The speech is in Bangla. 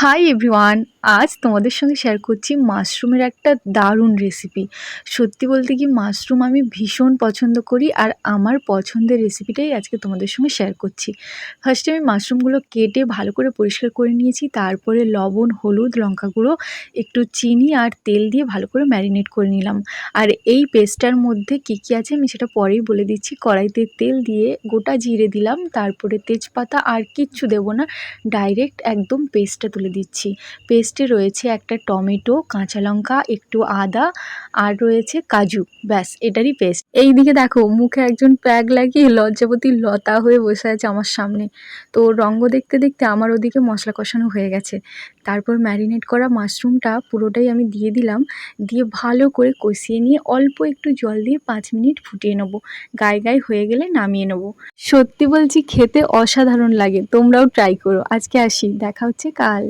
Hi everyone. আজ তোমাদের সঙ্গে শেয়ার করছি মাশরুমের একটা দারুণ রেসিপি। সত্যি বলতে কি মাশরুম আমি ভীষণ পছন্দ করি আর আমার পছন্দের রেসিপিটাই আজকে তোমাদের সঙ্গে শেয়ার করছি। ফার্স্টে আমি মাশরুমগুলো কেটে ভালো করে পরিষ্কার করে নিয়েছি। তারপরে লবণ, হলুদ, লঙ্কা গুঁড়ো, একটু চিনি আর তেল দিয়ে ভালো করে ম্যারিনেট করে নিলাম। আর এই পেস্টটার মধ্যে কী কী আছে আমি সেটা পরেই বলে দিচ্ছি। কড়াইতে তেল দিয়ে গোটা জিরে দিলাম, তারপরে তেজপাতা, আর কিচ্ছু দেবো না, ডাইরেক্ট একদম পেস্টটা তুলে দিচ্ছি। পেস্টে রয়েছে একটা টমেটো, কাঁচা লঙ্কা, একটু আদা আর রয়েছে কাজু, ব্যাস এটারই পেস্ট। এইদিকে দেখো মুখে একজন প্যাক লাগিয়ে লজ্জাবতী লতা হয়ে বসে আছে আমার সামনে। তো রঙ্গ দেখতে দেখতে আমার ওদিকে মশলা কষানো হয়ে গেছে। তারপর ম্যারিনেট করা মাশরুমটা পুরোটাই আমি দিয়ে দিলাম, দিয়ে ভালো করে কষিয়ে নিয়ে অল্প একটু জল দিয়ে 5 মিনিট ফুটিয়ে নেবো। গায়ে গায়ে হয়ে গেলে নামিয়ে নেবো। সত্যি বলছি খেতে অসাধারণ লাগে, তোমরাও ট্রাই করো। আজকে আসি, দেখা হচ্ছে কাল।